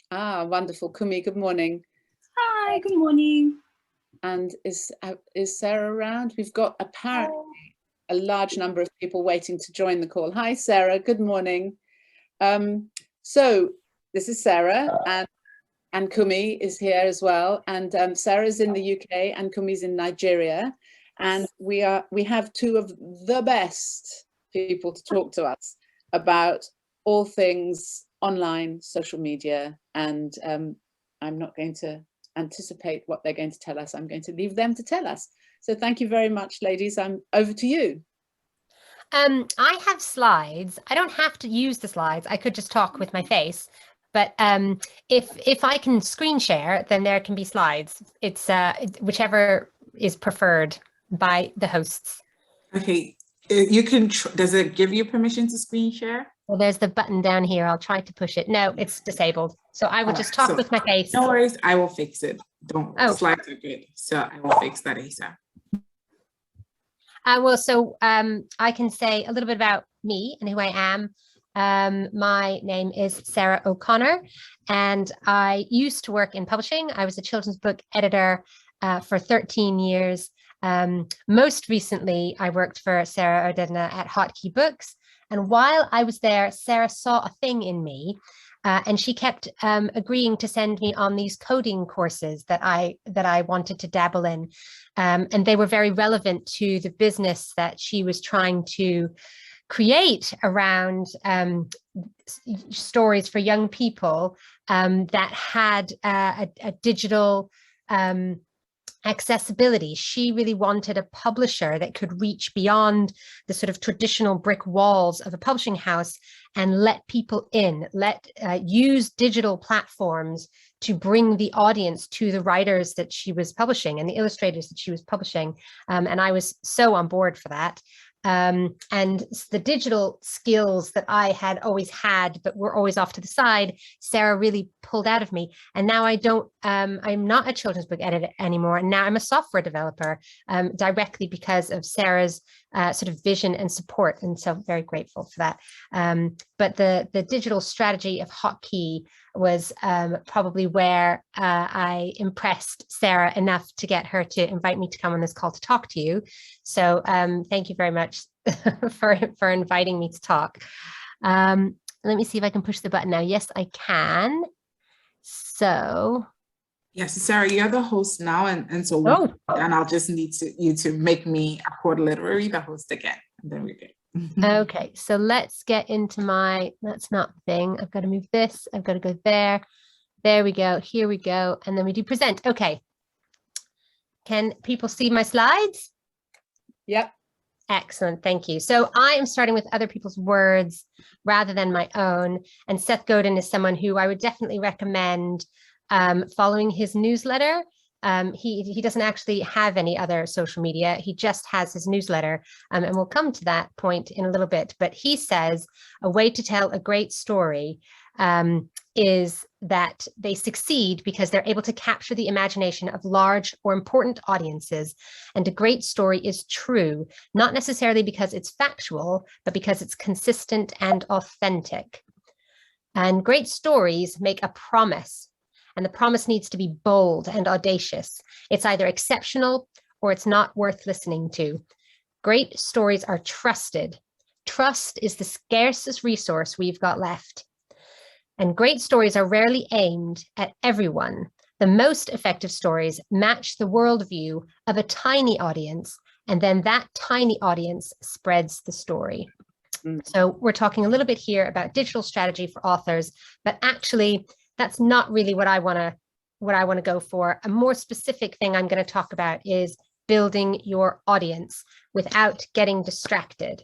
Ah, wonderful. Kunmi, good morning. Hi, good morning. And is Sara around? We've got apparently a large number of people waiting to join the call. Hi, Sara. Good morning. So this is Sara, and Kunmi is here as well. And Sarah's in the UK, and Kumi's in Nigeria. And we have two of the best people to talk to us about all things online, social media, and I'm not going to anticipate what they're going to tell us. I'm going to leave them to tell us. So thank you very much, ladies. I'm over to you. I have slides. I don't have to use the slides. I could just talk with my face. But if I can screen share, then there can be slides. It's whichever is preferred by the hosts. Okay, you can. Does it give you permission to screen share? Well, there's the button down here. I'll try to push it. No, it's disabled. So I will just talk with my face. No worries. I will fix it. Slides are good. So I will fix that ASAP. I can say a little bit about me and who I am. My name is Sara O'Connor, and I used to work in publishing. I was a children's book editor for 13 years. Most recently, I worked for Sara Odedna at Hotkey Books. And while I was there, Sara saw a thing in me, and she kept agreeing to send me on these coding courses that I wanted to dabble in. And they were very relevant to the business that she was trying to create around stories for young people that had a digital accessibility. She really wanted a publisher that could reach beyond the sort of traditional brick walls of a publishing house and let people in, use digital platforms to bring the audience to the writers that she was publishing and the illustrators that she was publishing. And I was so on board for that. And the digital skills that I had always had, but were always off to the side, Sara really pulled out of me. And now I'm not a children's book editor anymore. And now I'm a software developer directly because of Sara's sort of vision and support. And so very grateful for that. But the digital strategy of Hotkey was probably where I impressed Sara enough to get her to invite me to come on this call to talk to you. So thank you very much for inviting me to talk. Let me see if I can push the button now. Yes, I can. So. Yes, Sara, you're the host now. And so and I'll just need you to make me a quarter literary, the host again. And then we're good. Okay, so let's get into that's not the thing. I've got to move this. I've got to go there. There we go. Here we go. And then we do present. Okay. Can people see my slides? Yep. Excellent. Thank you. So I am starting with other people's words rather than my own. And Seth Godin is someone who I would definitely recommend following his newsletter. He doesn't actually have any other social media. He just has his newsletter, and we'll come to that point in a little bit. But he says a way to tell a great story is that they succeed because they're able to capture the imagination of large or important audiences. And a great story is true, not necessarily because it's factual, but because it's consistent and authentic. And great stories make a promise. And the promise needs to be bold and audacious. It's either exceptional or it's not worth listening to. Great stories are trusted. Trust is the scarcest resource we've got left. And great stories are rarely aimed at everyone. The most effective stories match the worldview of a tiny audience, and then that tiny audience spreads the story. So we're talking a little bit here about digital strategy for authors, but actually, that's not really what I want to go for. A more specific thing I'm going to talk about is building your audience without getting distracted,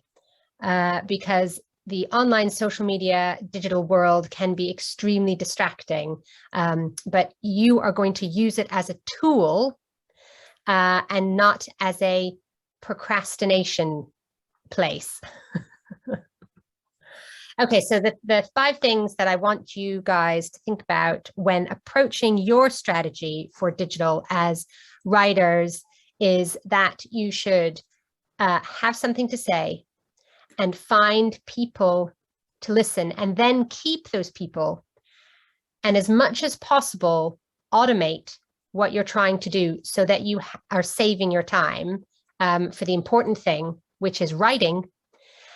because the online social media digital world can be extremely distracting, but you are going to use it as a tool and not as a procrastination place. Okay, so the 5 things that I want you guys to think about when approaching your strategy for digital as writers is that you should have something to say and find people to listen, and then keep those people and as much as possible, automate what you're trying to do so that you are saving your time for the important thing, which is writing.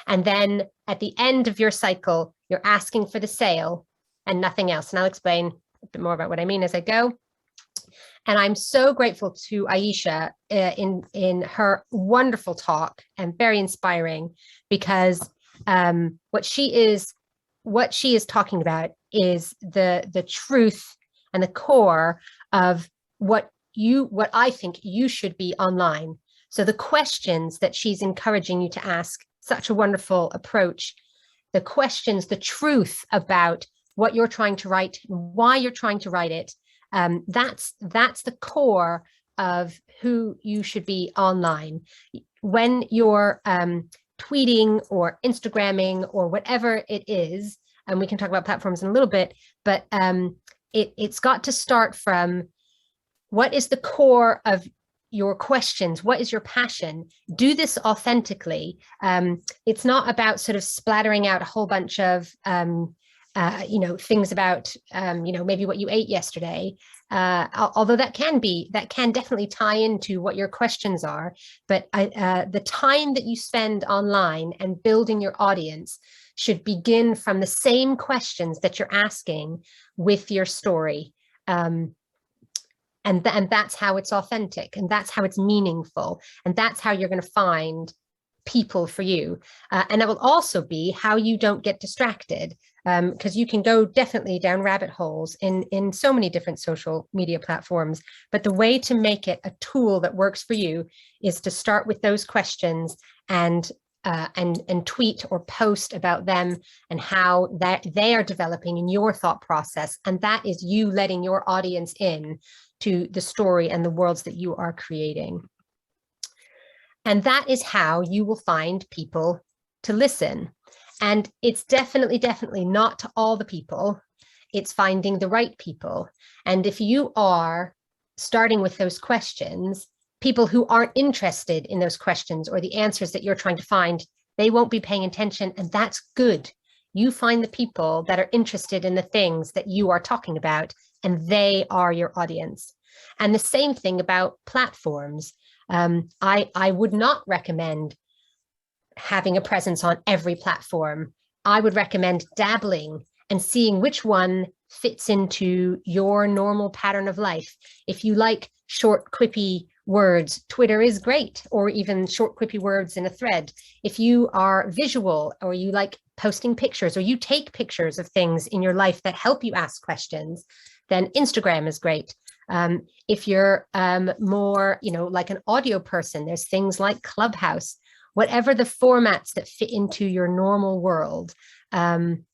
And then at the end of your cycle, you're asking for the sale and nothing else. And I'll explain a bit more about what I mean as I go. And I'm so grateful to Aisha in her wonderful talk, and very inspiring, because what she is talking about is the truth and the core of what I think you should be online. So the questions that she's encouraging you to ask, such a wonderful approach. The questions, the truth about what you're trying to write, why you're trying to write it. That's the core of who you should be online. When you're tweeting or Instagramming or whatever it is, and we can talk about platforms in a little bit, but it's got to start from what is the core of your questions? What is your passion? Do this authentically. It's not about sort of splattering out a whole bunch of things about, maybe what you ate yesterday, although that can definitely tie into what your questions are. But the time that you spend online and building your audience should begin from the same questions that you're asking with your story. And that's how it's authentic, and that's how it's meaningful, and that's how you're going to find people for you. And that will also be how you don't get distracted, because you can go definitely down rabbit holes in so many different social media platforms. But the way to make it a tool that works for you is to start with those questions and tweet or post about them and how they are developing in your thought process. And that is you letting your audience in to the story and the worlds that you are creating. And that is how you will find people to listen. And it's definitely not to all the people. It's finding the right people. And if you are starting with those questions, people who aren't interested in those questions or the answers that you're trying to find, they won't be paying attention, and that's good. You find the people that are interested in the things that you are talking about, and they are your audience. And the same thing about platforms. I would not recommend having a presence on every platform. I would recommend dabbling and seeing which one fits into your normal pattern of life. If you like short, quippy words, Twitter is great, or even short, quippy words in a thread. If you are visual, or you like posting pictures, or you take pictures of things in your life that help you ask questions, then Instagram is great. If you're more, like an audio person, there's things like Clubhouse. Whatever the formats that fit into your normal world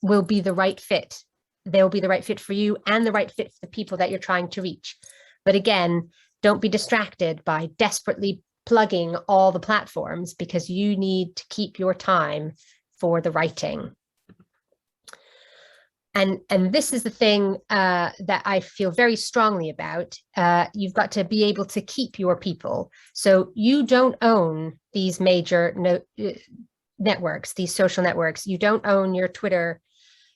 will be the right fit. They'll be the right fit for you and the right fit for the people that you're trying to reach. But again, don't be distracted by desperately plugging all the platforms, because you need to keep your time for the writing. And this is the thing that I feel very strongly about. You've got to be able to keep your people. So you don't own these major networks, these social networks. You don't own your Twitter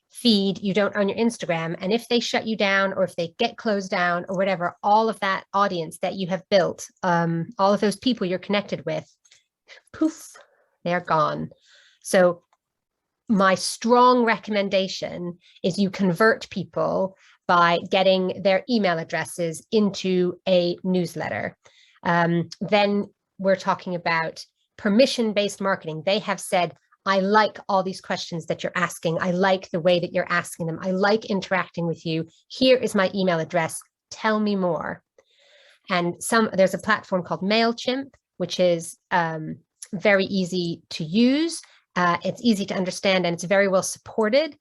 feed. You don't own your Instagram. And if they shut you down, or if they get closed down or whatever, all of that audience that you have built, all of those people you're connected with, poof, they're gone. So my strong recommendation is you convert people by getting their email addresses into a newsletter. Then we're talking about permission-based marketing. They have said, I like all these questions that you're asking. I like the way that you're asking them. I like interacting with you. Here is my email address. Tell me more. And there's a platform called MailChimp, which is very easy to use. It's easy to understand, and it's very well supported.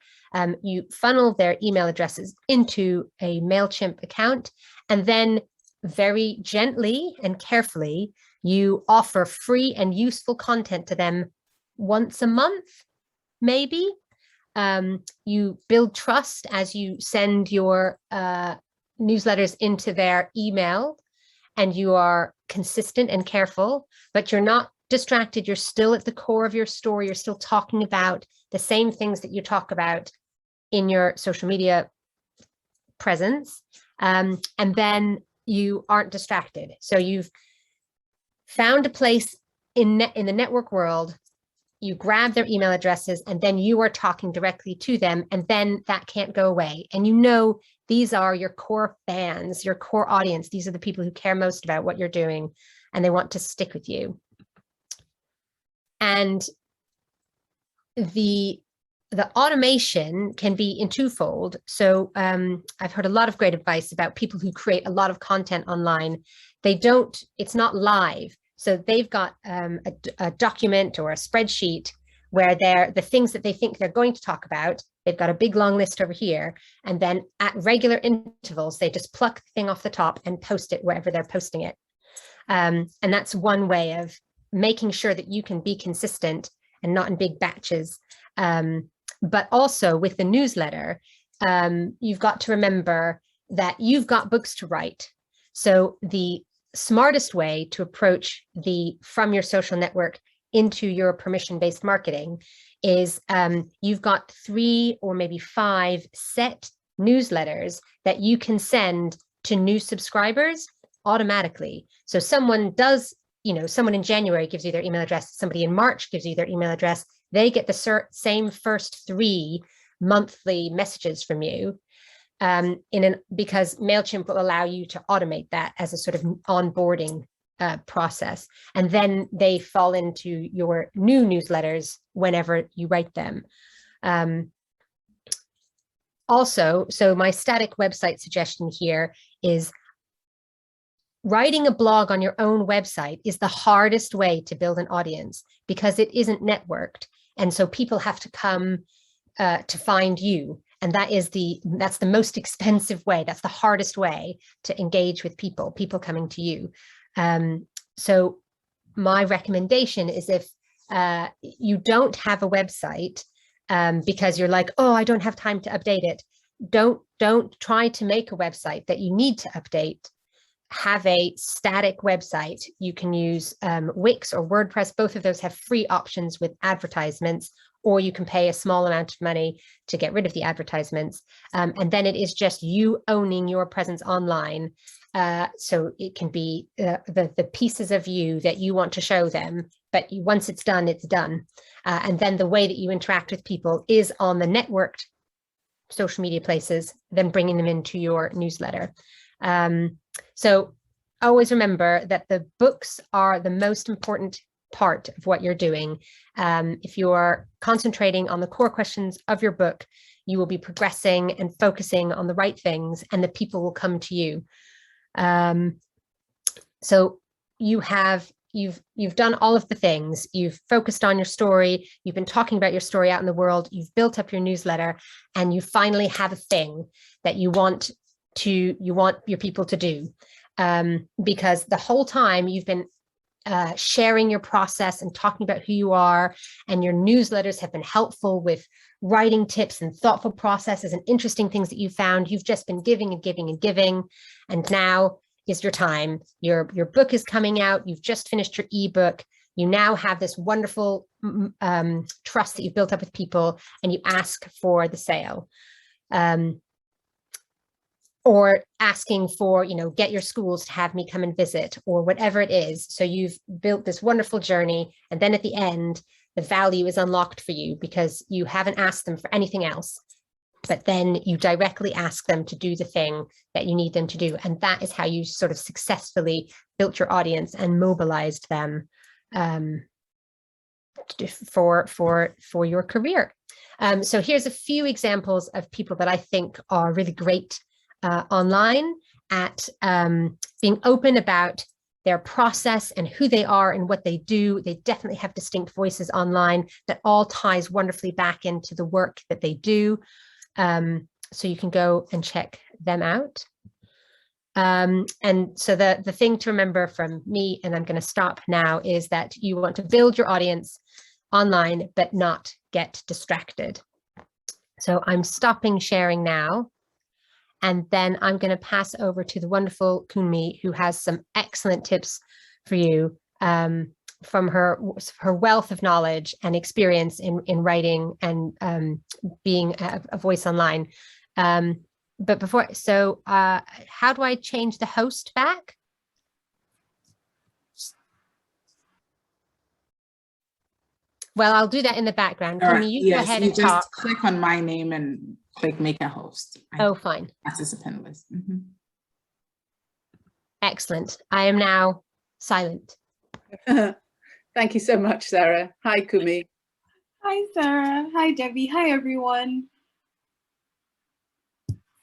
You funnel their email addresses into a MailChimp account, and then very gently and carefully, you offer free and useful content to them once a month, maybe. You build trust as you send your newsletters into their email, and you are consistent and careful, but you're not distracted. You're still at the core of your story. You're still talking about the same things that you talk about in your social media presence, and then you aren't distracted. So you've found a place in the network world, you grab their email addresses, and then you are talking directly to them, and then that can't go away. And you know, these are your core fans, your core audience. These are the people who care most about what you're doing, and they want to stick with you. And the automation can be in twofold. So I've heard a lot of great advice about people who create a lot of content online. It's not live. So they've got a document or a spreadsheet where the things that they think they're going to talk about, they've got a big long list over here. And then at regular intervals, they just pluck the thing off the top and post it wherever they're posting it. And that's one way of making sure that you can be consistent and not in big batches. But also with the newsletter, you've got to remember that you've got books to write. So the smartest way to approach from your social network into your permission-based marketing is you've got 3 or maybe 5 set newsletters that you can send to new subscribers automatically. So someone in January gives you their email address, somebody in March gives you their email address, they get the same first 3 monthly messages from you. Because MailChimp will allow you to automate that as a sort of onboarding process. And then they fall into your new newsletters whenever you write them. Also, so my static website suggestion here is writing a blog on your own website is the hardest way to build an audience because it isn't networked. And so people have to come to find you. And that's the most expensive way. That's the hardest way to engage with people coming to you. So my recommendation is if you don't have a website because you're like, oh, I don't have time to update it. Don't try to make a website that you need to update. Have a static website. You can use Wix or WordPress. Both of those have free options with advertisements, or you can pay a small amount of money to get rid of the advertisements. And then it is just you owning your presence online. So it can be the pieces of you that you want to show them, but once it's done, it's done. And then the way that you interact with people is on the networked social media places, then bringing them into your newsletter. So always remember that the books are the most important part of what you're doing. If you are concentrating on the core questions of your book, you will be progressing and focusing on the right things, and the people will come to you. So you've done all of the things. You've focused on your story. You've been talking about your story out in the world. You've built up your newsletter, and you finally have a thing that you want your people to do. Because the whole time you've been sharing your process and talking about who you are, and your newsletters have been helpful with writing tips and thoughtful processes and interesting things that you found. You've just been giving and giving and giving, and now is your time. Your book is coming out. You've just finished your ebook. You now have this wonderful trust that you've built up with people, and you ask for the sale. Or asking for, get your schools to have me come and visit, or whatever it is. So you've built this wonderful journey, and then at the end, the value is unlocked for you because you haven't asked them for anything else, but then you directly ask them to do the thing that you need them to do. And that is how you sort of successfully built your audience and mobilized them for your career. So here's a few examples of people that I think are really great online at being open about their process and who they are and what they do. They definitely have distinct voices online that all ties wonderfully back into the work that they do. So you can go and check them out. And so the thing to remember from me, and I'm going to stop now, is that you want to build your audience online, but not get distracted. So I'm stopping sharing now. And then I'm going to pass over to the wonderful Kunmi, who has some excellent tips for you from her wealth of knowledge and experience in writing and being a voice online. but before, so how do I change the host back? Well, I'll do that in the background. Can you go ahead and just talk? click on my name and click make a host. Oh, fine. Participant list. Excellent. I am now silent. Thank you so much, Sara. Hi, Kunmi. Hi, Sara. Hi, Debbie. Hi, everyone.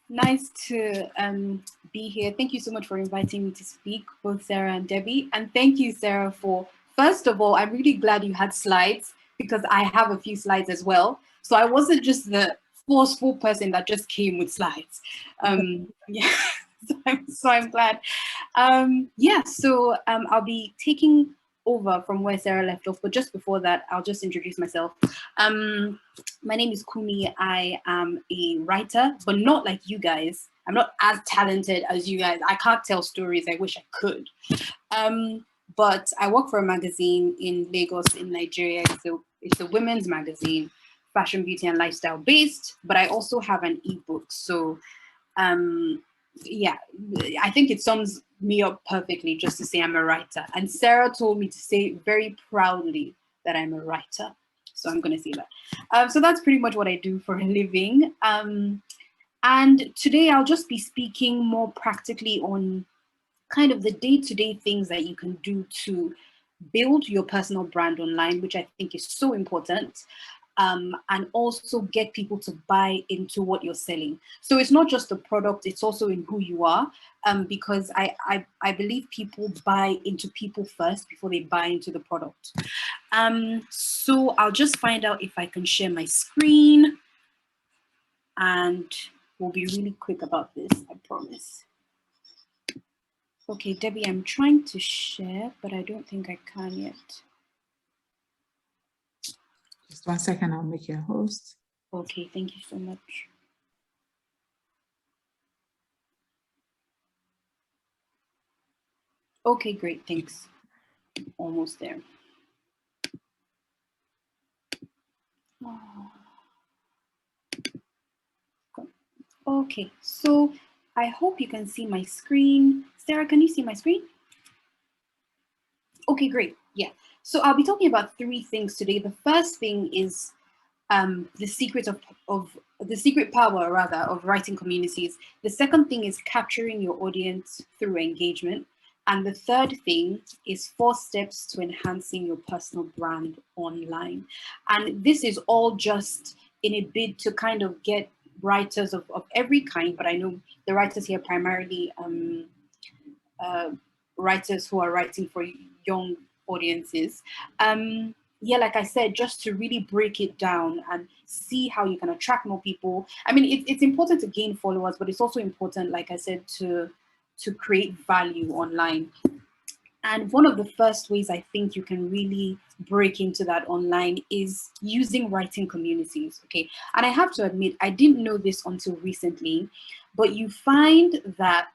Nice to be here. Thank you so much for inviting me to speak, both Sara and Debbie. And thank you, Sara, for, first of all, I'm really glad you had slides because I have a few slides as well. So I wasn't just the forceful person that just came with slides. Yeah, so I'm glad. I'll be taking over from where Sara left off, but just before that, I'll just introduce myself. My name is Kunmi. I am a writer, but not like you guys. I'm not as talented as you guys. I can't tell stories. I wish I could. But I work for a magazine in Lagos, in Nigeria. So it's a women's magazine, fashion, beauty, and lifestyle based. But I also have an ebook. So yeah, I think it sums me up perfectly just to say I'm a writer. And Sara told me to say very proudly that I'm a writer. So I'm going to say that. So that's pretty much what I do for a living. And today I'll just be speaking more practically on kind of the day-to-day things that you can do to build your personal brand online, which I think is so important. And also get people to buy into what you're selling. So it's not just the product, it's also in who you are, because I believe people buy into people first before they buy into the product. So I'll just find out if I can share my screen, and we'll be really quick about this, I promise. Okay, Debbie, I'm trying to share, but I don't think I can yet. Just 1 second, I'll make you a host. Okay, thank you so much. Okay, great, thanks. Almost there. Okay, so I hope you can see my screen. Sara, can you see my screen? Okay, great, yeah. So I'll be talking about 3 things today. The first thing is the secret the secret power rather of writing communities. The second thing is capturing your audience through engagement. And the third thing is 4 steps to enhancing your personal brand online. And this is all just in a bid to kind of get writers of every kind, but I know the writers here primarily writers who are writing for young audiences. Yeah, like I said, just to really break it down and see how you can attract more people. I mean, it's important to gain followers, but it's also important, like I said, to create value online. And one of the first ways I think you can really break into that online is using writing communities, okay? And I have to admit, I didn't know this until recently, but you find that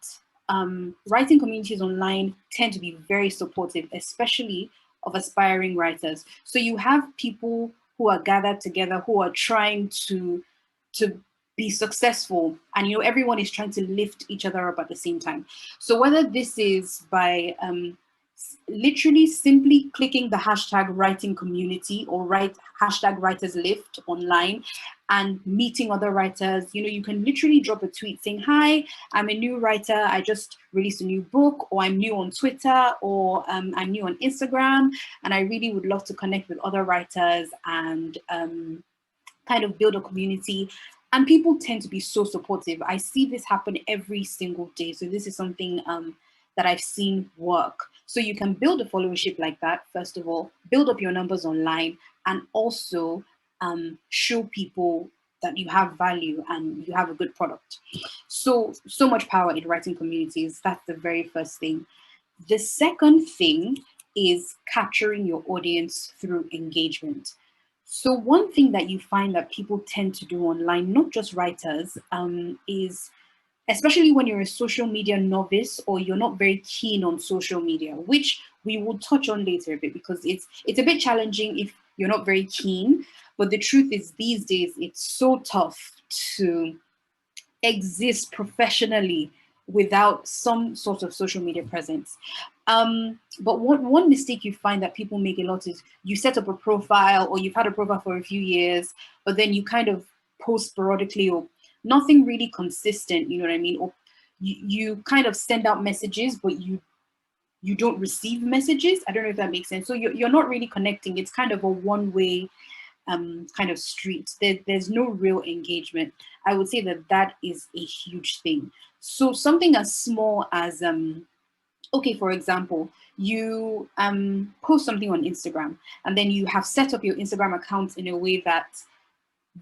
writing communities online tend to be very supportive, especially of aspiring writers. So you have people who are gathered together, who are trying to be successful, and everyone is trying to lift each other up at the same time. So whether this is by literally simply clicking the hashtag writing community or hashtag writers lift online and meeting other writers, you can literally drop a tweet saying, hi, I'm a new writer, I just released a new book, or I'm new on Twitter, or I'm new on Instagram, and I really would love to connect with other writers and kind of build a community. And people tend to be so supportive. I see this happen every single day. So this is something that I've seen work. So you can build a followership like that, first of all, build up your numbers online, and also show people that you have value and you have a good product. So much power in writing communities. That's the very first thing. The second thing is capturing your audience through engagement. So one thing that you find that people tend to do online, not just writers, is especially when you're a social media novice or you're not very keen on social media, which we will touch on later a bit because it's a bit challenging if you're not very keen. But the truth is these days, it's so tough to exist professionally without some sort of social media presence. But one mistake you find that people make a lot is you set up a profile, or you've had a profile for a few years, but then you kind of post sporadically, or nothing really consistent, you know what I mean? Or you kind of send out messages, but you don't receive messages. I don't know if that makes sense. So you're not really connecting. It's kind of a one-way kind of street. There's no real engagement. I would say that is a huge thing. So something as small as okay, for example, you post something on Instagram, and then you have set up your Instagram account in a way that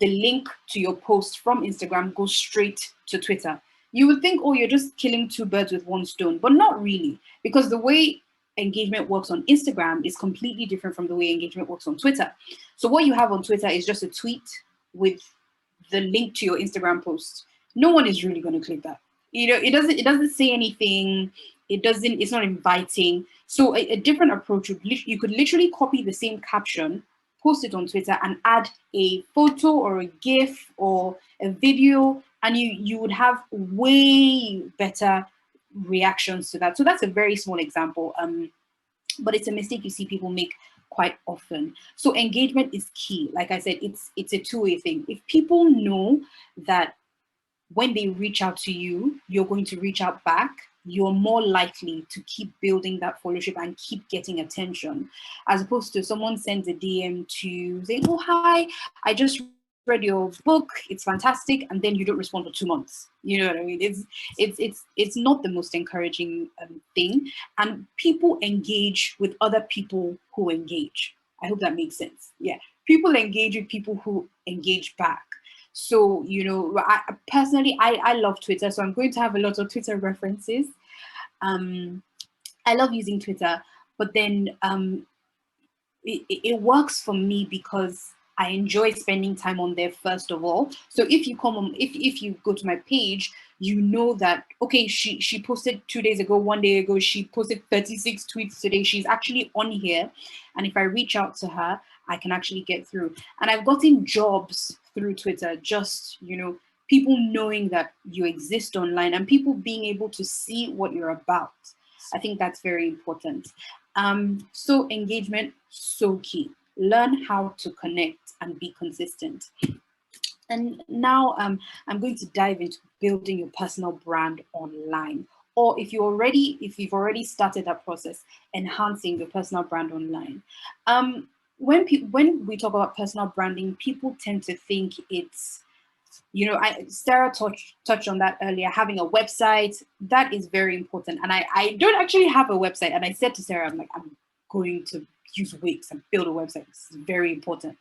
the link to your post from Instagram goes straight to Twitter. You would think, oh, you're just killing two birds with one stone, but not really, because the way engagement works on Instagram is completely different from the way engagement works on Twitter. So what you have on Twitter is just a tweet with the link to your Instagram post. No one is really going to click that. You know, it doesn't say anything. It's not inviting. So a different approach would, you could literally copy the same caption, post it on Twitter, and add a photo or a GIF or a video, and you would have way better reactions to that. So that's a very small example, but it's a mistake you see people make quite often. So engagement is key. Like I said, it's a two-way thing. If people know that when they reach out to you, you're going to reach out back, you're more likely to keep building that followership and keep getting attention, as opposed to someone sends a DM to you saying, oh, hi, I just read your book, it's fantastic, and then you don't respond for 2 months. You know what I mean? It's not the most encouraging thing. And people engage with other people who engage. I hope that makes sense. Yeah, people engage with people who engage back. So, you know, I love Twitter, so I'm going to have a lot of Twitter references. I love using Twitter, but then it works for me because I enjoy spending time on there, first of all. So if you come on, if you go to my page, you know that, okay, she posted 2 days ago, 1 day ago, she posted 36 tweets today. She's actually on here. And if I reach out to her, I can actually get through. And I've gotten jobs through Twitter, just, you know, people knowing that you exist online and people being able to see what you're about. I think that's very important. So engagement, so key. Learn how to connect and be consistent. And now I'm going to dive into building your personal brand online. Or if you've already started that process, enhancing your personal brand online. When we talk about personal branding, people tend to think it's, you know, Sara touched on that earlier, having a website. That is very important. And I don't actually have a website. And I said to Sara, I'm going to use Wix and build a website. It's very important.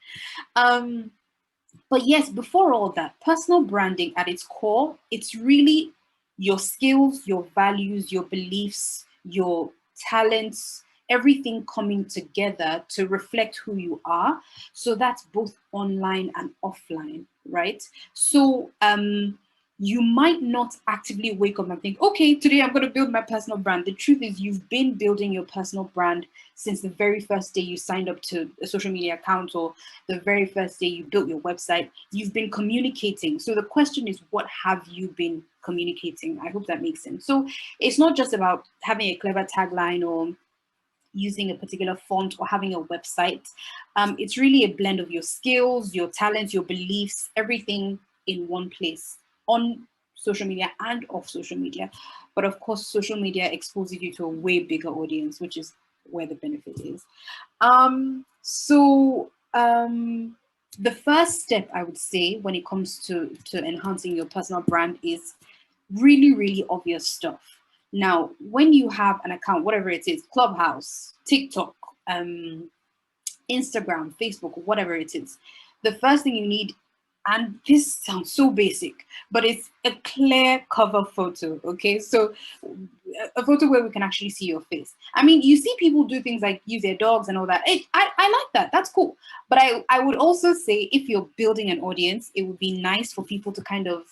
But yes, before all that, personal branding at its core, it's really your skills, your values, your beliefs, your talents, everything coming together to reflect who you are. So that's both online and offline, right? So you might not actively wake up and think, okay, today I'm going to build my personal brand. The truth is, you've been building your personal brand since the very first day you signed up to a social media account, or the very first day you built your website. You've been communicating. So the question is, what have you been communicating? I hope that makes sense. So it's not just about having a clever tagline or using a particular font or having a website. It's really a blend of your skills, your talents, your beliefs, everything in one place, on social media and off social media. But of course, social media exposes you to a way bigger audience, which is where the benefit is. The first step, I would say, when it comes to enhancing your personal brand is really, really obvious stuff. Now, when you have an account, whatever it is, Clubhouse, TikTok, Instagram, Facebook, whatever it is, the first thing you need, and this sounds so basic, but it's a clear cover photo, okay? So a photo where we can actually see your face. I mean, you see people do things like use their dogs and all that. I like that, that's cool. But I would also say, if you're building an audience, it would be nice for people to kind of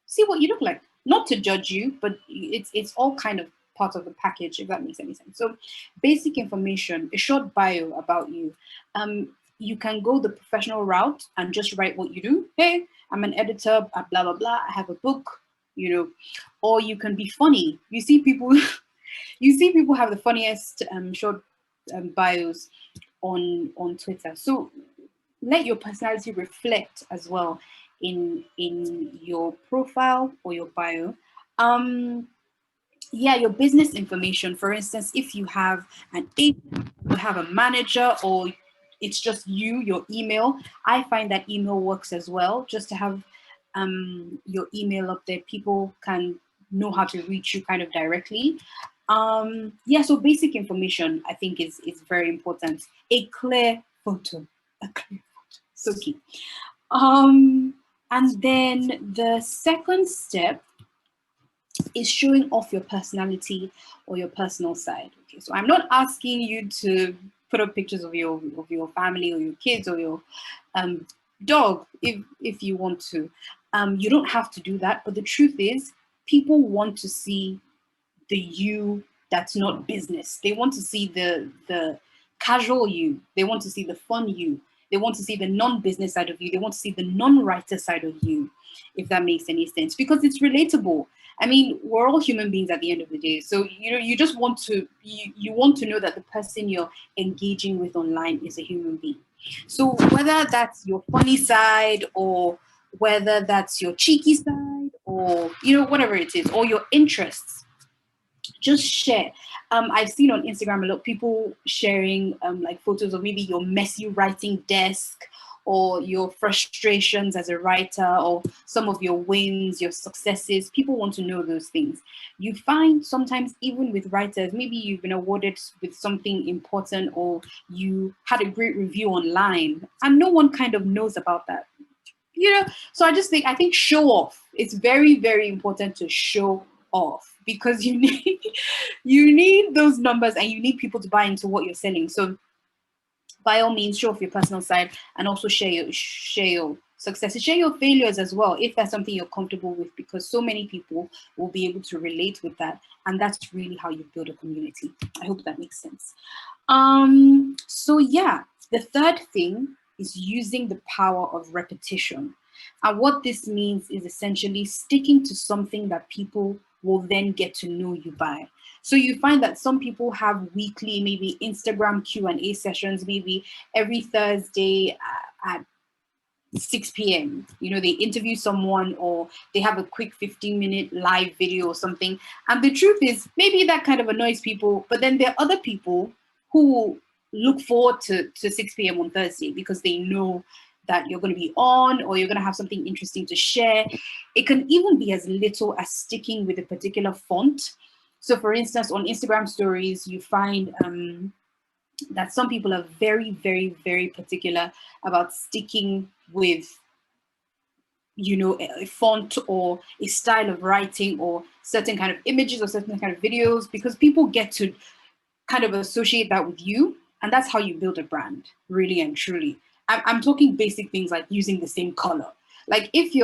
see what you look like. Not to judge you, but it's all kind of part of the package, if that makes any sense. So basic information, a short bio about you. You can go the professional route and just write what you do. Hey, I'm an editor, blah, blah, blah. I have a book, you know, or you can be funny. You see people, you see people have the funniest short bios on Twitter. So let your personality reflect as well in your profile or your bio. Yeah, your business information. For instance, if you have an agent, you have a manager, or it's just you, your email. I find that email works as well, just to have your email up there. People can know how to reach you kind of directly. Yeah, so basic information I think is very important. A clear photo, a clear photo, so key. And then the second step is showing off your personality or your personal side. Okay, so I'm not asking you to put up pictures of your family or your kids or your dog if you want to. You don't have to do that, but the truth is, people want to see the you that's not business. They want to see the casual you. They want to see the fun you. They want to see the non-business side of you. They want to see the non-writer side of you, if that makes any sense, because it's relatable. I mean, we're all human beings at the end of the day. So, you know, you just want to, you want to know that the person you're engaging with online is a human being. So whether that's your funny side, or whether that's your cheeky side, or, you know, whatever it is, or your interests, just share. I've seen on Instagram a lot of people sharing like photos of maybe your messy writing desk, or your frustrations as a writer, or some of your wins, your successes. People want to know those things. You find sometimes even with writers, maybe you've been awarded with something important, or you had a great review online, and no one kind of knows about that. You know, so I think show off. It's very, very important to show off, because you need those numbers, and you need people to buy into what you're selling. So by all means, show off your personal side, and also share your successes, share your failures as well, if that's something you're comfortable with, because so many people will be able to relate with that, and that's really how you build a community. I hope that makes sense. So yeah, the third thing is using the power of repetition. And what this means is essentially sticking to something that people will then get to know you by. So you find that some people have weekly, maybe Instagram Q&A sessions, maybe every Thursday at 6 p.m. You know, they interview someone, or they have a quick 15-minute live video or something. And the truth is, maybe that kind of annoys people, but then there are other people who look forward to 6 p.m. on Thursday, because they know that you're going to be on, or you're going to have something interesting to share. It can even be as little as sticking with a particular font. So for instance, on Instagram stories, you find that some people are very, very, very particular about sticking with, you know, a font or a style of writing, or certain kind of images, or certain kind of videos, because people get to kind of associate that with you. And that's how you build a brand, really and truly. I'm talking basic things like using the same color. Like if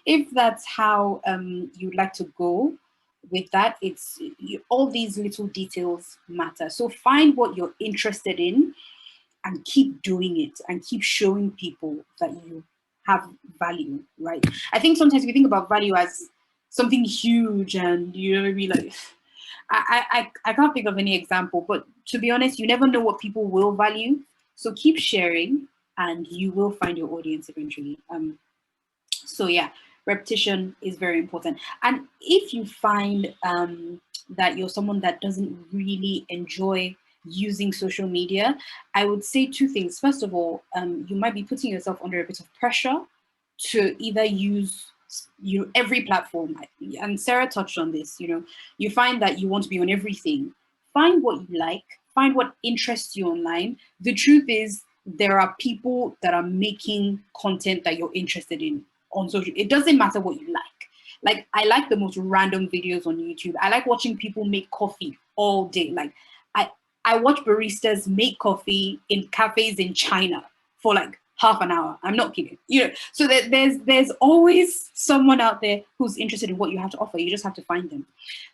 if that's how you'd like to go with that, all these little details matter. So find what you're interested in, and keep doing it, and keep showing people that you have value, right? I think sometimes we think about value as something huge, and you know, maybe like, I can't think of any example, but to be honest, you never know what people will value. So keep sharing, and you will find your audience eventually. So yeah, repetition is very important. And if you find that you're someone that doesn't really enjoy using social media, I would say two things. First of all, you might be putting yourself under a bit of pressure to either use every platform. And Sarah touched on this. You know, you find that you want to be on everything. Find what you like, find what interests you online. The truth is, there are people that are making content that you're interested in on social. It doesn't matter what you like. Like, I like the most random videos on YouTube. I like watching people make coffee all day. Like, I watch baristas make coffee in cafes in China for like half an hour. I'm not kidding. You know, so there's always someone out there who's interested in what you have to offer. You just have to find them.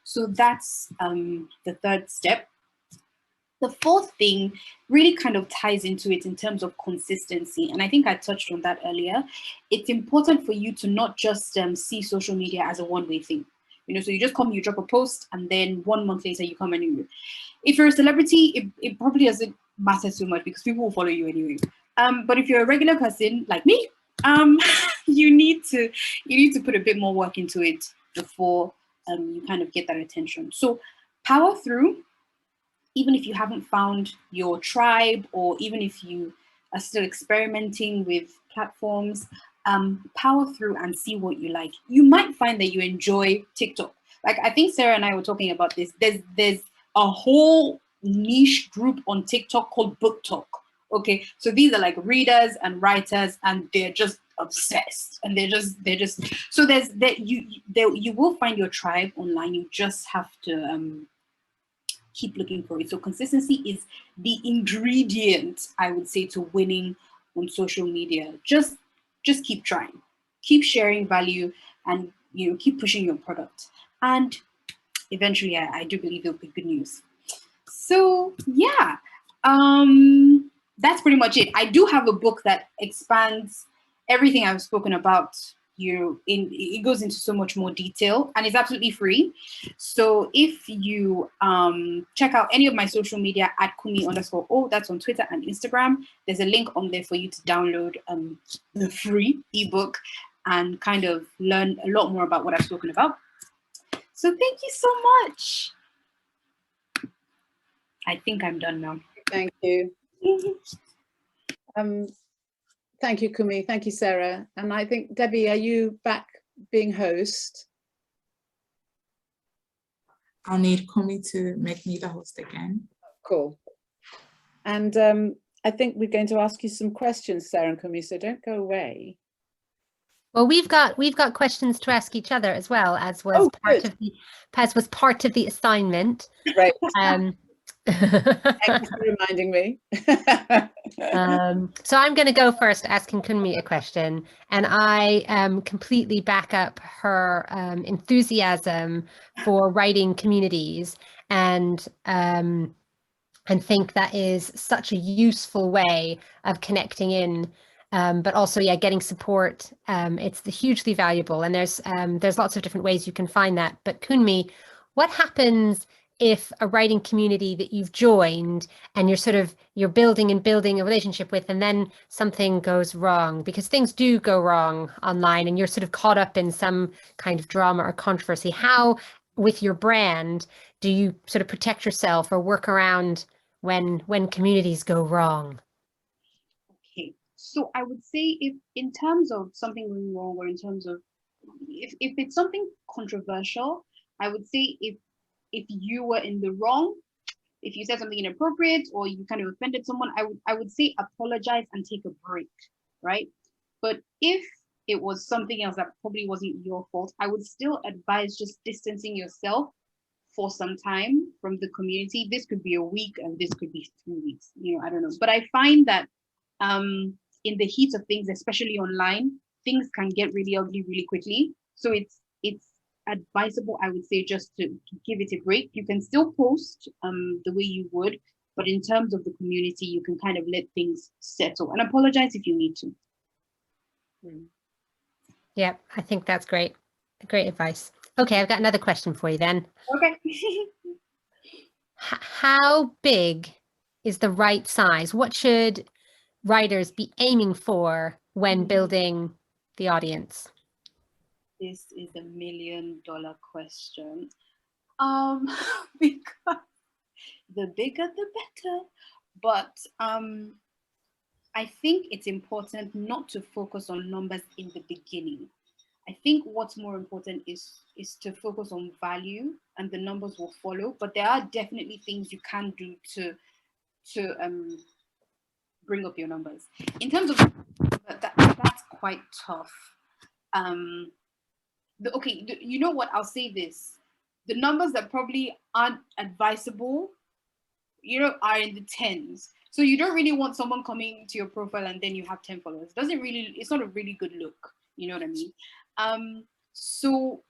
So that's the third step. The fourth thing really kind of ties into it in terms of consistency. And I think I touched on that earlier. It's important for you to not just see social media as a one-way thing. You know, so you just come, you drop a post, and then 1 month later you come and if you're a celebrity, it probably doesn't matter too much because people will follow you anyway. But if you're a regular person like me, you need to put a bit more work into it before you kind of get that attention. So power through, even if you haven't found your tribe, or even if you are still experimenting with platforms, power through and see what you like. You might find that you enjoy TikTok. Like, I think Sarah and I were talking about this. There's a whole niche group on TikTok called Book Talk. Okay, so these are like readers and writers, and they're just obsessed, and they're just so you will find your tribe online. You just have to keep looking for it. So consistency is the ingredient, I would say, to winning on social media. Just keep trying, keep sharing value, and keep pushing your product, and eventually I do believe it'll be good news. So yeah, that's pretty much it. I do have a book that expands everything I've spoken about. It goes into so much more detail, and it's absolutely free. So if you check out any of my social media at Kunmi_O, that's on Twitter and Instagram, there's a link on there for you to download the free ebook and kind of learn a lot more about what I've spoken about. So thank you so much. I think I'm done now. Thank you. Thank you, Kunmi. Thank you, Sarah. And I think, Debbie, are you back being host? I'll need Kunmi to make me the host again. Cool. And I think we're going to ask you some questions, Sarah and Kunmi, so don't go away. Well, we've got questions to ask each other as well, as was part of the assignment. Right. Thank you for reminding me. So I'm going to go first, asking Kunmi a question, and I completely back up her enthusiasm for writing communities, and think that is such a useful way of connecting in. But also, yeah, getting support. It's hugely valuable, and there's lots of different ways you can find that. But Kunmi, what happens if a writing community that you've joined and you're building a relationship with, and then something goes wrong? Because things do go wrong online, and you're sort of caught up in some kind of drama or controversy. How, with your brand, do you sort of protect yourself or work around when communities go wrong? Okay, so I would say, if in terms of something going wrong, or in terms of if it's something controversial, I would say if you were in the wrong, if you said something inappropriate or you kind of offended someone, I would say apologize and take a break, right? But if it was something else that probably wasn't your fault, I would still advise just distancing yourself for some time from the community. This could be a week, and this could be 3 weeks, I don't know. But I find that in the heat of things, especially online, things can get really ugly really quickly. So it's advisable, I would say, just to give it a break. You can still post the way you would, but in terms of the community, you can kind of let things settle and apologize if you need to. Yeah, I think that's great. Great advice. Okay, I've got another question for you then. Okay. How big is the right size? What should writers be aiming for when building the audience? This is a $1 million question. Because the bigger the better. But I think it's important not to focus on numbers in the beginning. I think what's more important is to focus on value, and the numbers will follow. But there are definitely things you can do to bring up your numbers. In terms of that's quite tough. Okay, you know what? I'll say this: the numbers that probably aren't advisable, are in the tens. So you don't really want someone coming to your profile and then you have 10 followers. It's not a really good look. You know what I mean? So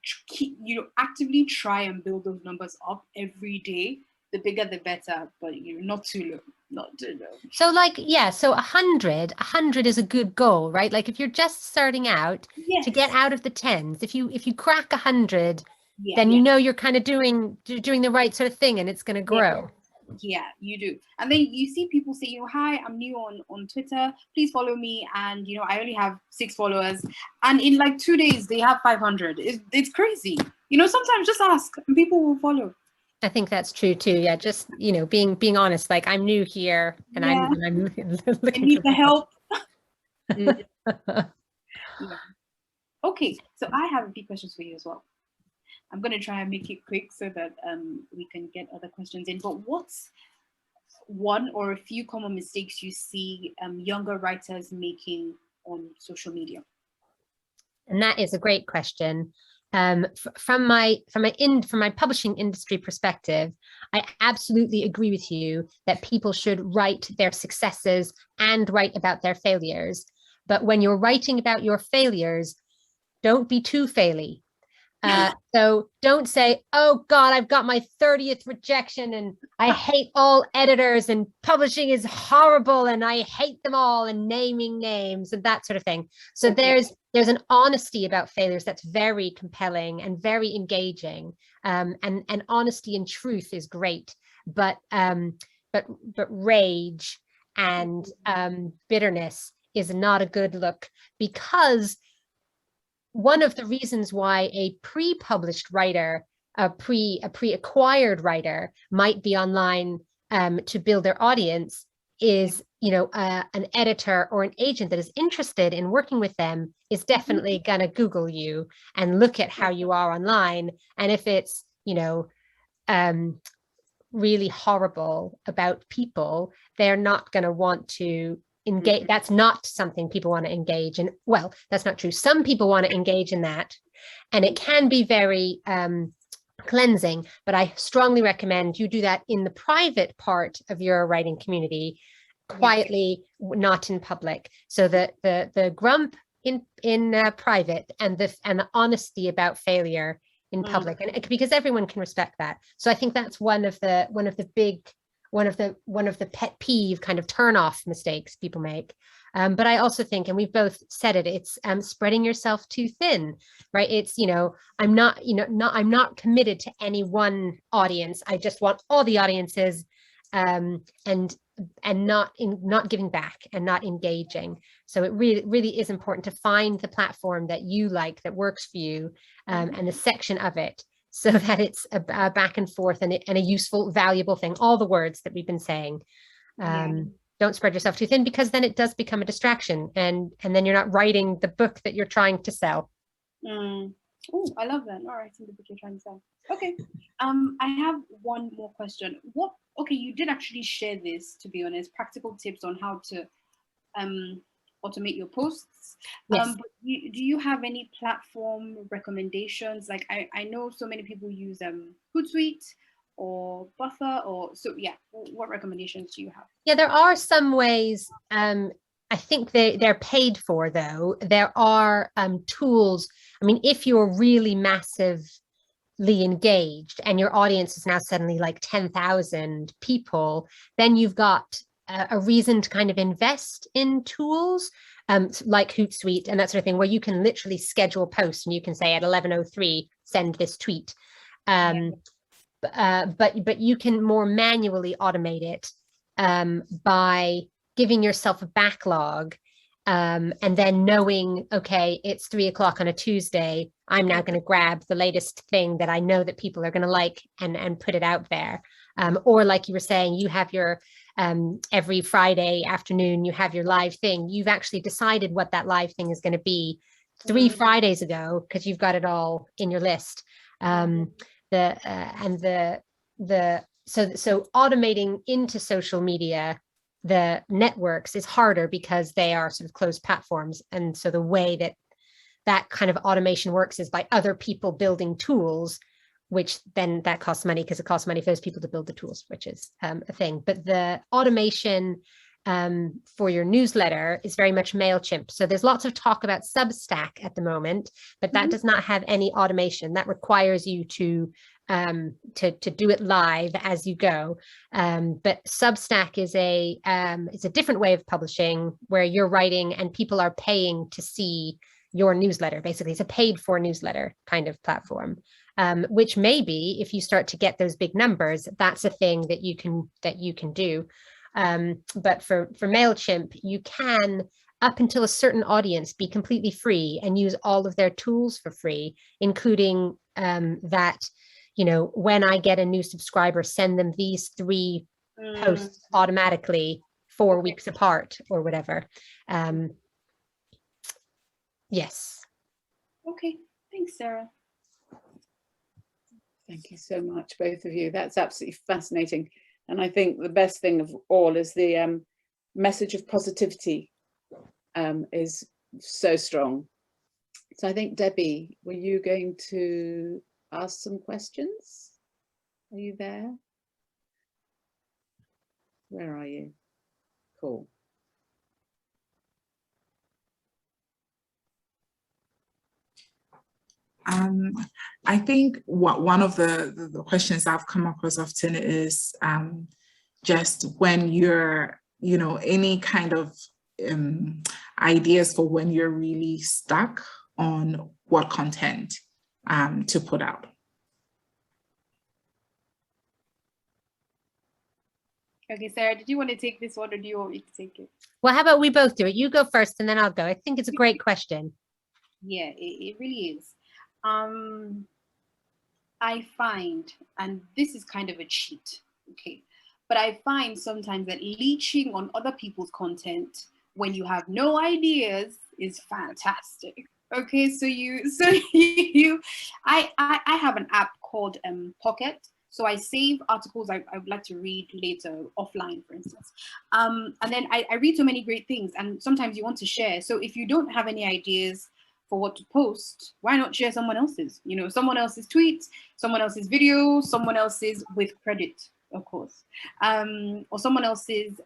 actively try and build those numbers up every day. the bigger the better, but you're not too low, not too low. So like, yeah, so 100 is a good goal, right? Like if you're just starting out, Yes. to get out of the tens, if you crack 100, Yeah, then yeah. you know you're kind of doing the right sort of thing, and it's going to grow. Yeah, you do. And then you see people say, you know, hi, I'm new on Twitter, please follow me. And, you know, I only have 6 followers. And in like 2 days, they have 500. It's crazy. You know, sometimes just ask and people will follow. I think that's true too. Yeah, just, you know, being honest, like I'm new here and I'm looking I need the help. Mm. Yeah. Okay, so I have a few questions for you as well. I'm going to try and make it quick so that we can get other questions in. But what's one or a few common mistakes you see younger writers making on social media? And that is a great question. From my publishing industry perspective, I absolutely agree with you that people should write their successes and write about their failures. But when you're writing about your failures, don't be too faily. So don't say, oh God, I've got my 30th rejection and I hate all editors and publishing is horrible and I hate them all, and naming names and that sort of thing. So there's an honesty about failures that's very compelling and very engaging. And honesty and truth is great, but rage and bitterness is not a good look, because one of the reasons why a pre-published writer, a pre-acquired writer might be online to build their audience is, you know, an editor or an agent that is interested in working with them is definitely going to Google you and look at how you are online. And if it's, you know, really horrible about people, they're not going to want to engage. That's not something people want to engage in. Well, that's not true. Some people want to engage in that, and it can be very cleansing, but I strongly recommend you do that in the private part of your writing community, quietly, not in public. So the grump in private and the honesty about failure in public, and because everyone can respect that. So I think that's one of the pet peeve kind of turn off mistakes people make. But I also think, and we've both said it, it's spreading yourself too thin, right? It's, you know, I'm not committed to any one audience. I just want all the audiences, and not giving back and not engaging. So it really is important to find the platform that you like, that works for you, and a section of it, so that it's a back and forth and a useful, valuable thing. All the words that we've been saying. Don't spread yourself too thin, because then it does become a distraction, and then you're not writing the book that you're trying to sell. Oh, I love that. Not writing the book you're trying to sell. Okay. I have one more question. Okay, you did actually share this, to be honest, practical tips on how to automate your posts. Yes. But do you have any platform recommendations? Like I know so many people use Hootsuite or Buffer, or so yeah. What recommendations do you have? Yeah, there are some ways. I think they're paid for, though. There are tools. I mean, if you're really massively engaged and your audience is now suddenly like 10,000 people, then you've got a reason to kind of invest in tools like Hootsuite and that sort of thing, where you can literally schedule posts and you can say at 11:03 send this tweet. But you can more manually automate it by giving yourself a backlog, and then knowing, okay, it's 3 o'clock on a Tuesday. I'm now going to grab the latest thing that I know that people are going to like and put it out there. Or like you were saying, you have your every Friday afternoon, you have your live thing. You've actually decided what that live thing is going to be 3 Fridays ago, because you've got it all in your list. So automating into social media, the networks, is harder because they are sort of closed platforms. And so the way that kind of automation works is by other people building tools, which then that costs money, because it costs money for those people to build the tools, which is a thing. But the automation for your newsletter is very much MailChimp. So there's lots of talk about Substack at the moment, but that does not have any automation. That requires you to to do it live as you go. But Substack is a different way of publishing, where you're writing and people are paying to see your newsletter. Basically, it's a paid for newsletter kind of platform, which maybe if you start to get those big numbers, that's a thing that you can do. But for MailChimp, you can, up until a certain audience, be completely free and use all of their tools for free, including that, you know, when I get a new subscriber, send them these 3 posts automatically 4 weeks apart or whatever. Yes. Okay, thanks, Sarah. Thank you so much, both of you. That's absolutely fascinating. And I think the best thing of all is the message of positivity is so strong. So I think, Debbie, were you going to ask some questions? Are you there? Where are you? Cool. I think one of the questions I've come across often is just when you're, you know, any kind of ideas for when you're really stuck on what content to put out. Okay, Sarah, did you want to take this one, or do you want me to take it? Well, how about we both do it? You go first and then I'll go. I think it's a great question. Yeah, it really is. I find, and this is kind of a cheat, okay, but I find sometimes that leeching on other people's content when you have no ideas is fantastic. Okay, I have an app called Pocket. So I save articles I would like to read later offline, for instance. And then I read so many great things, and sometimes you want to share. So if you don't have any ideas for what to post, why not share someone else's? You know, someone else's tweets, someone else's video, someone else's with credit, of course, or someone else's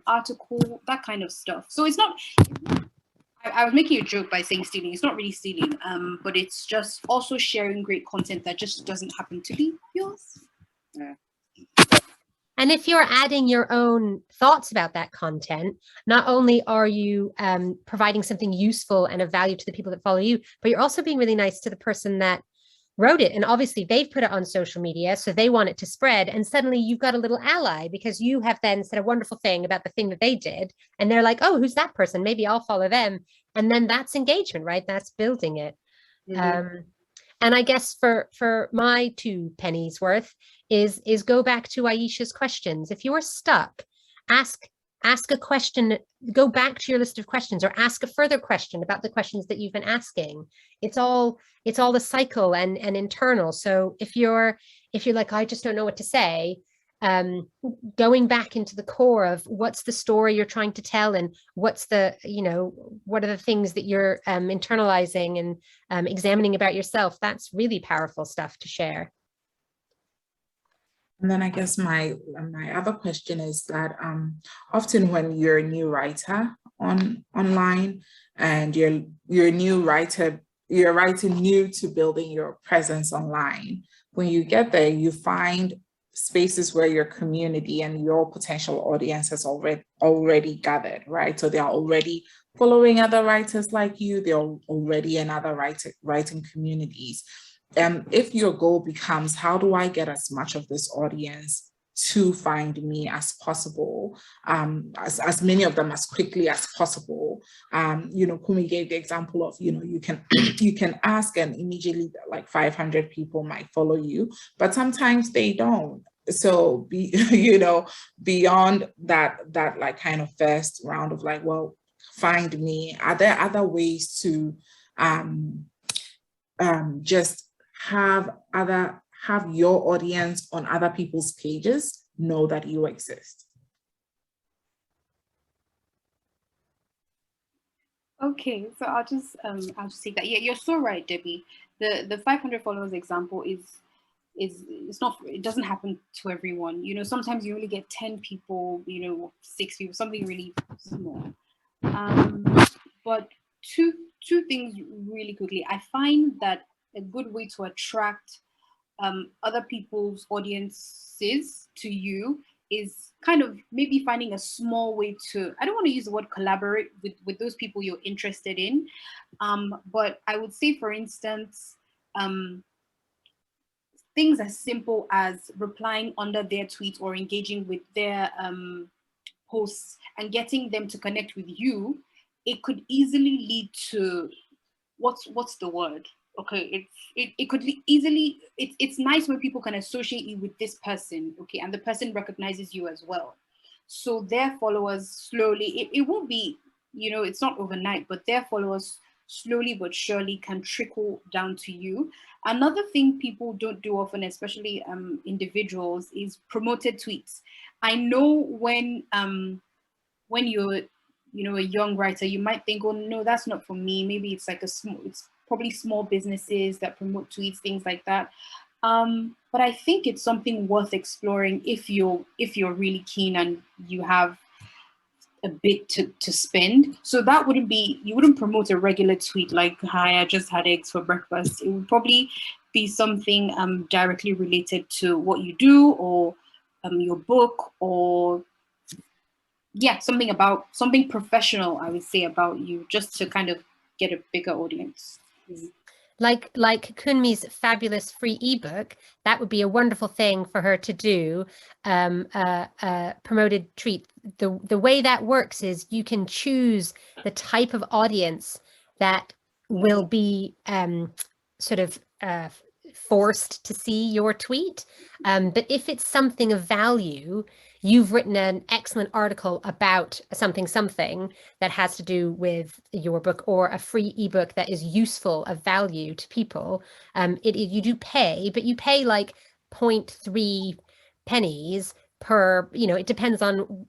article, that kind of stuff. So it's not. I was making a joke by saying stealing. It's not really stealing, but it's just also sharing great content that just doesn't happen to be yours. Yeah. And if you're adding your own thoughts about that content, not only are you providing something useful and of value to the people that follow you, but you're also being really nice to the person that wrote it. And obviously they've put it on social media, so they want it to spread. And suddenly you've got a little ally because you have then said a wonderful thing about the thing that they did. And they're like, oh, who's that person? Maybe I'll follow them. And then that's engagement, right? That's building it. Mm-hmm. And I guess for my 2 pennies worth is go back to Aisha's questions. If you're stuck, ask a question, go back to your list of questions, or ask a further question about the questions that you've been asking. It's all a cycle and internal. So if you're like, I just don't know what to say, going back into the core of what's the story you're trying to tell, and what's the, you know, what are the things that you're internalizing and examining about yourself, that's really powerful stuff to share. And then I guess my other question is that often when you're a new writer online and you're a new writer, you're writing new to building your presence online, when you get there, you find spaces where your community and your potential audience has already gathered, right? So they are already following other writers like you. They're already in other writing communities. If your goal becomes, how do I get as much of this audience to find me as possible, as many of them as quickly as possible? You know, Kunmi gave the example of, you know, you can ask and immediately like 500 people might follow you, but sometimes they don't. So you know, beyond that like kind of first round of like, well, find me, are there other ways to just have your audience on other people's pages know that you exist? Okay, so I'll just take that. Yeah, you're so right, Debbie. The 500 followers example it's not, it doesn't happen to everyone. You know, sometimes you only get 10 people, you know, 6 people, something really small. But two things really quickly. I find that a good way to attract other people's audiences to you is kind of maybe finding a small way to, I don't want to use the word collaborate with those people you're interested in, but I would say, for instance, things as simple as replying under their tweets or engaging with their posts and getting them to connect with you, it could easily lead to what's the word? Okay, it could easily, it's nice when people can associate you with this person, okay, and the person recognizes you as well. So their followers slowly, it won't be, it's not overnight, but their followers slowly but surely can trickle down to you. Another thing people don't do often, especially individuals, is promoted tweets. I know when you're a young writer, you might think, oh no, that's not for me. Maybe it's like it's probably small businesses that promote tweets, things like that. But I think it's something worth exploring if you're really keen and you have a bit to spend. So that wouldn't be, you wouldn't promote a regular tweet like, hi, I just had eggs for breakfast. It would probably be something directly related to what you do, or your book, or yeah, something professional, I would say, about you, just to kind of get a bigger audience. Like Kunmi's fabulous free ebook, that would be a wonderful thing for her to do. Promoted treat. The way that works is you can choose the type of audience that will be sort of forced to see your tweet. But if it's something of value, you've written an excellent article about something that has to do with your book, or a free ebook that is useful, of value to people, you do pay, but you pay like 0.3 pennies per, it depends on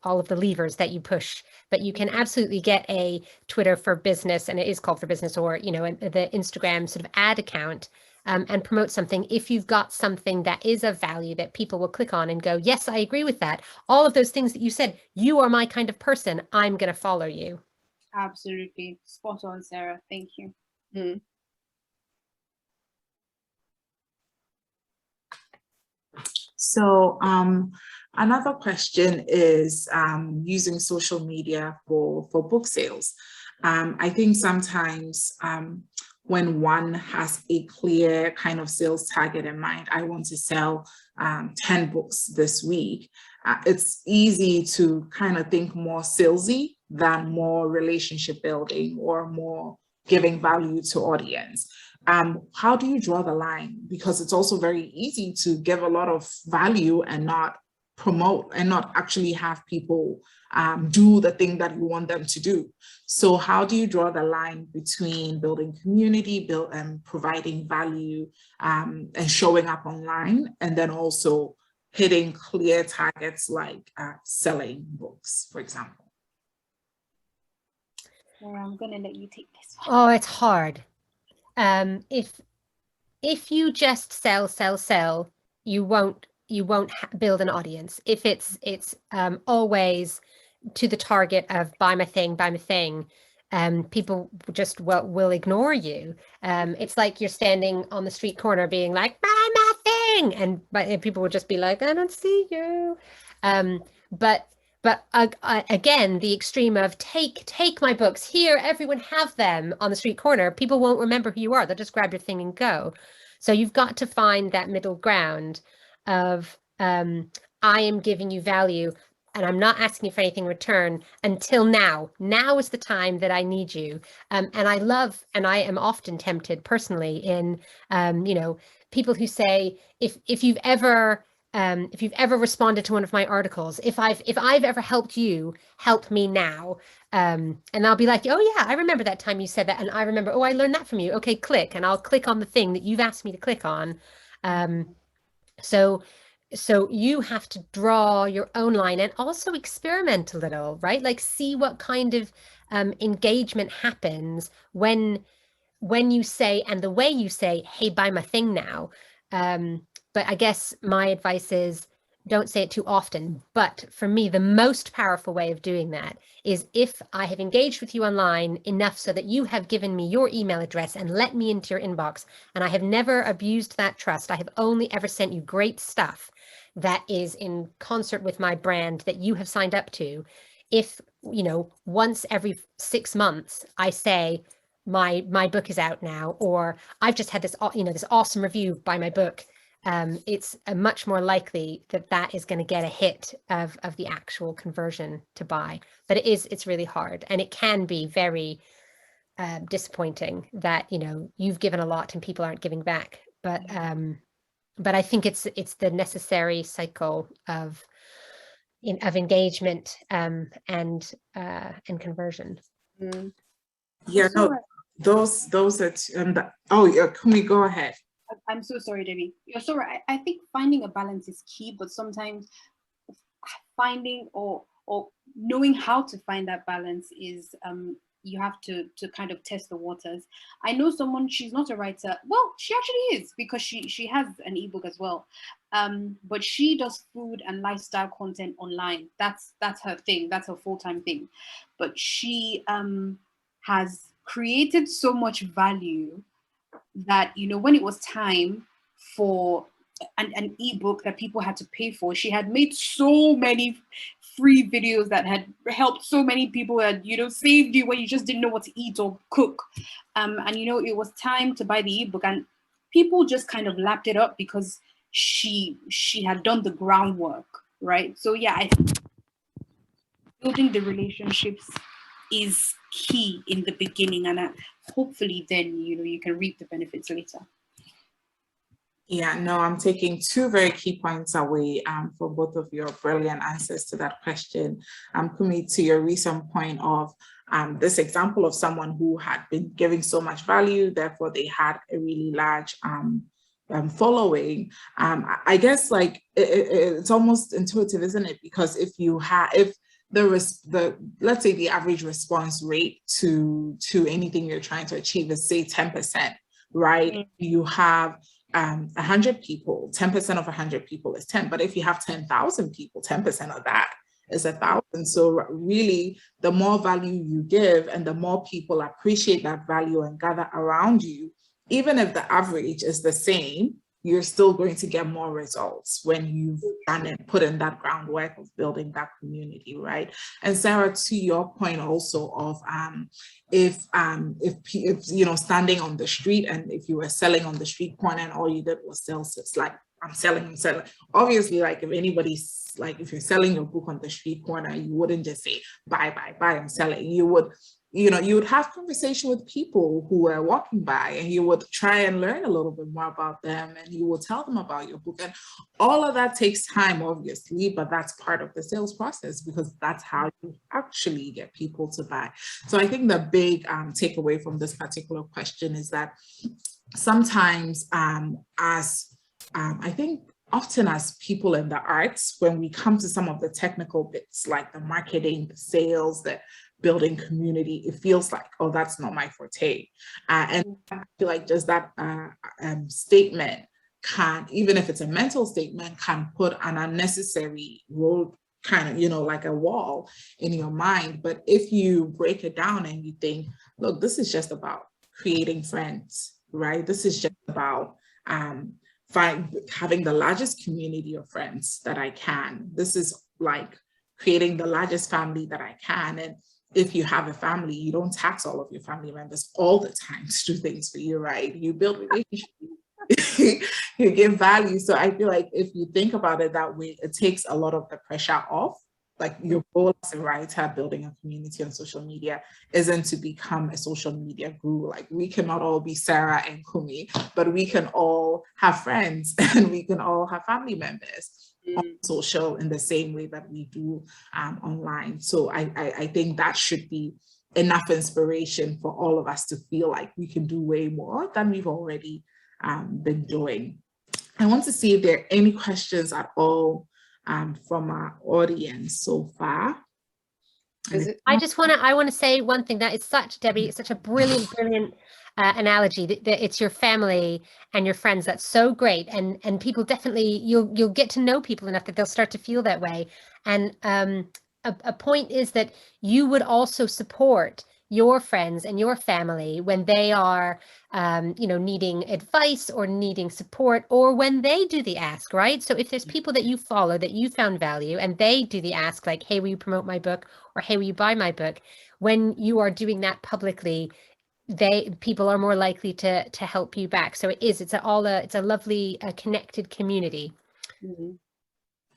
all of the levers that you push, but you can absolutely get a Twitter for Business, and it is called for Business, or the Instagram sort of ad account, and promote something if you've got something that is of value that people will click on and go, yes, I agree with that. All of those things that you said, you are my kind of person, I'm going to follow you. Absolutely. Spot on, Sarah. Thank you. Mm. So another question is using social media for book sales. I think sometimes when one has a clear kind of sales target in mind, I want to sell 10 books this week, it's easy to kind of think more salesy than more relationship building or more giving value to audience. How do you draw the line? Because it's also very easy to give a lot of value and not promote and not actually have people do the thing that you want them to do. So how do you draw the line between building community, providing value, and showing up online, and then also hitting clear targets like selling books, for example? Sarah, I'm gonna let you take this one. Oh, it's hard. If you just sell, you won't build an audience. If it's always to the target of buy my thing, people just will ignore you. It's like you're standing on the street corner being like, buy my thing, and people would just be like, I don't see you. But again, the extreme of take my books here, everyone have them on the street corner, people won't remember who you are. They'll just grab your thing and go. So you've got to find that middle ground of I am giving you value and I'm not asking you for anything in return until now. Now is the time that I need you. And I am often tempted personally in, people who say, if you've ever responded to one of my articles, if I've ever helped you, help me now. And I'll be like, oh yeah, I remember that time you said that. And I remember, oh, I learned that from you. Okay, click. And I'll click on the thing that you've asked me to click on. So you have to draw your own line and also experiment a little, right? Like see what kind of engagement happens when you say, and the way you say, hey, buy my thing now. But I guess my advice is don't say it too often, but for me, the most powerful way of doing that is if I have engaged with you online enough so that you have given me your email address and let me into your inbox, and I have never abused that trust. I have only ever sent you great stuff that is in concert with my brand that you have signed up to. If, you know, once every 6 months, I say, my book is out now, or I've just had this, you know, this awesome review by my book, it's much more likely that that is going to get a hit of the actual conversion to buy. But it's really hard, and it can be very disappointing that, you know, you've given a lot and people aren't giving back. But I think it's the necessary cycle of engagement and conversion. Mm. Yeah, no, those are oh yeah, Kunmi, go ahead. I'm so sorry, Debbie. You're so right. I think finding a balance is key, but sometimes finding or knowing how to find that balance is you have to kind of test the waters. I know someone, she's not a writer. Well, she actually is, because she has an ebook as well. But she does food and lifestyle content online. That's her thing. That's her full-time thing. But she has created so much value that, you know, when it was time for an ebook that people had to pay for, she had made so many free videos that had helped so many people, and, you know, saved you when you just didn't know what to eat or cook. And, you know, it was time to buy the ebook, and people just kind of lapped it up because she had done the groundwork, right? So yeah, I think building the relationships is key in the beginning, and hopefully then, you know, you can reap the benefits later. Yeah, no, I'm taking two very key points away from both of your brilliant answers to that question. Kunmi, to your recent point of this example of someone who had been giving so much value, therefore they had a really large following. I guess, like, it's almost intuitive, isn't it? Because if let's say the average response rate to anything you're trying to achieve is, say, 10%, right? Mm-hmm. You have 100 people, 10% of 100 people is 10. But if you have 10,000 people, 10% of that is 1,000. So really, the more value you give and the more people appreciate that value and gather around you, even if the average is the same, you're still going to get more results when you've done and put in that groundwork of building that community, right? And Sara, to your point also of if you know, standing on the street, and if you were selling on the street corner and all you did was sell, so it's like, I'm selling. Obviously, like, if anybody's, like, if you're selling your book on the street corner, you wouldn't just say, buy, I'm selling. You would, you know, you would have conversation with people who were walking by, and you would try and learn a little bit more about them, and you will tell them about your book. And all of that takes time, obviously, but that's part of the sales process, because that's how you actually get people to buy. So I think the big takeaway from this particular question is that sometimes I think often as people in the arts, when we come to some of the technical bits, like the marketing, the sales, the building community, it feels like, oh, that's not my forte. And I feel like just that statement can, even if it's a mental statement, can put an unnecessary road, kind of, you know, like a wall in your mind. But if you break it down and you think, look, this is just about creating friends, right? This is just about having the largest community of friends that I can. This is like creating the largest family that I can. And if you have a family, you don't tax all of your family members all the time to do things for you, right? You build relationships, you give value. So I feel like if you think about it that way, it takes a lot of the pressure off. Like, your goal as a writer building a community on social media isn't to become a social media guru. Like, we cannot all be Sara and Kunmi, but we can all have friends and we can all have family members on social in the same way that we do online. So I think that should be enough inspiration for all of us to feel like we can do way more than we've already been doing. I want to see if there are any questions at all from our audience so far. I want to say one thing, that it's such, Debbie, it's such a brilliant analogy that it's your family and your friends. That's so great, and people definitely, you'll get to know people enough that they'll start to feel that way. And a point is that you would also support your friends and your family when they are needing advice or needing support, or when they do the ask, right? So if there's people that you follow that you found value and they do the ask, like, hey, will you promote my book, or hey, will you buy my book? When you are doing that publicly, people are more likely to help you back. So it's a lovely connected community,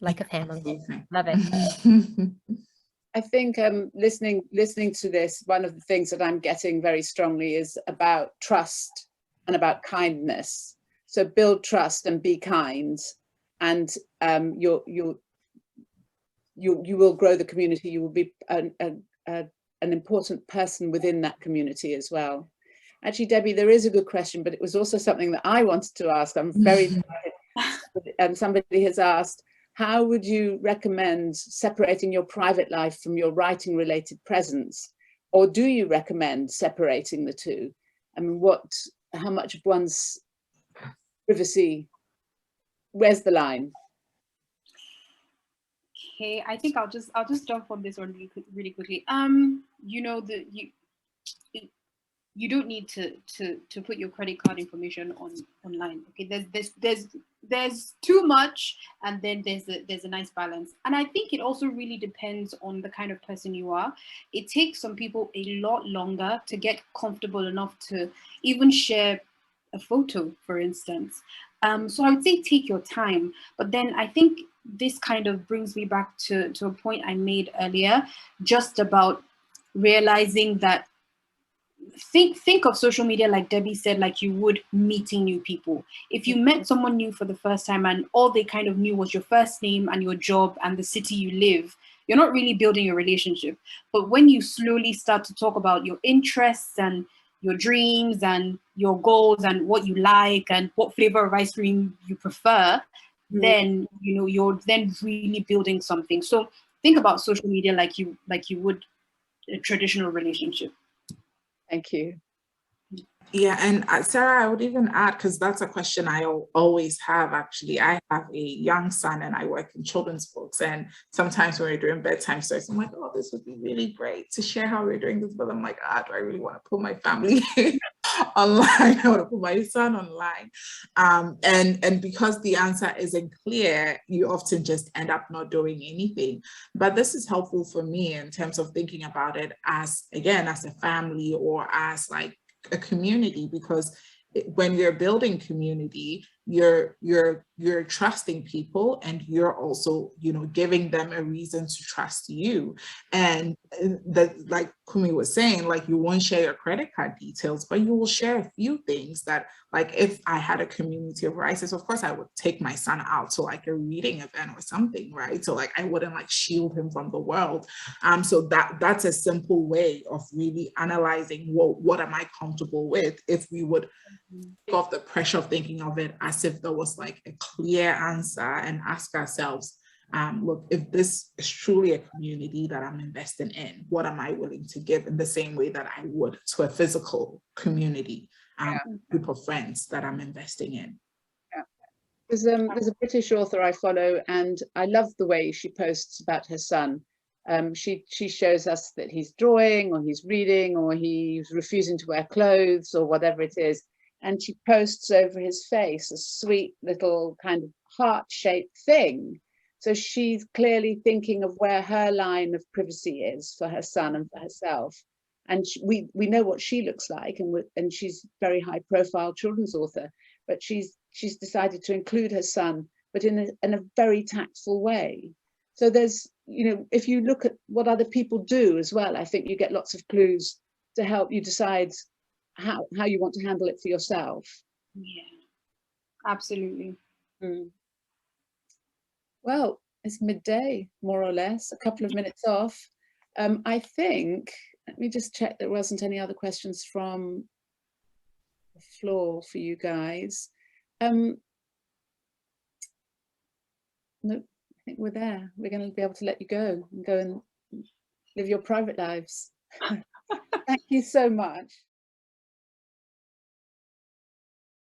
like a family. Love it. I think listening to this, one of the things that I'm getting very strongly is about trust and about kindness. So build trust and be kind, and you will grow the community. You will be an important person within that community as well. Actually, Debbie, there is a good question, but it was also something that I wanted to ask. I'm very excited. Somebody has asked, how would you recommend separating your private life from your writing related presence? Or do you recommend separating the two? I mean, how much of one's privacy, where's the line? Okay, I think I'll just jump on this one really quickly. You don't need to put your credit card information online. Okay, there's too much, and then there's a nice balance. And I think it also really depends on the kind of person you are. It takes some people a lot longer to get comfortable enough to even share a photo, for instance. So I would say take your time. But then I think this kind of brings me back to a point I made earlier, just about realizing that think of social media, like Debbie said, like you would meeting new people. If you met someone new for the first time and all they kind of knew was your first name and your job and the city you live, you're not really building a relationship. But when you slowly start to talk about your interests and your dreams and your goals and what you like and what flavor of ice cream you prefer, then you're then really building something. So think about social media like you would a traditional relationship. Thank you. Yeah, and Sarah, I would even add, because that's a question I always have, actually. I have a young son and I work in children's books. And sometimes when we're doing bedtime stories, I'm like, oh, this would be really great to share how we're doing this. But I'm like, do I really want to put my family online? I want to put my son online. And because the answer isn't clear, you often just end up not doing anything. But this is helpful for me in terms of thinking about it as a family, or as like a community, because when you're building community, you're trusting people, and you're also giving them a reason to trust you. And that, like Kunmi was saying, like, you won't share your credit card details, but you will share a few things that, like, if I had a community of writers, of course I would take my son out to like a reading event or something, right? So like I wouldn't like shield him from the world. So that's a simple way of really analyzing what am I comfortable with, if we would take off the pressure of thinking of it as if there was like a clear answer, and ask ourselves, look, if this is truly a community that I'm investing in, what am I willing to give in the same way that I would to a physical community, group of friends that I'm investing in? Yeah. There's a British author I follow, and I love the way she posts about her son. She shows us that he's drawing, or he's reading, or he's refusing to wear clothes, or whatever it is. And she posts over his face a sweet little kind of heart-shaped thing. So she's clearly thinking of where her line of privacy is for her son and for herself. And we know what she looks like, and she's a very high-profile children's author, but she's decided to include her son, but in a very tactful way. So there's, if you look at what other people do as well, I think you get lots of clues to help you decide how you want to handle it for yourself. Yeah, absolutely. Well, it's midday, more or less, a couple of minutes off. I think, let me just check there wasn't any other questions from the floor for you guys. No, I think we're there. We're going to be able to let you go and live your private lives. Thank you so much.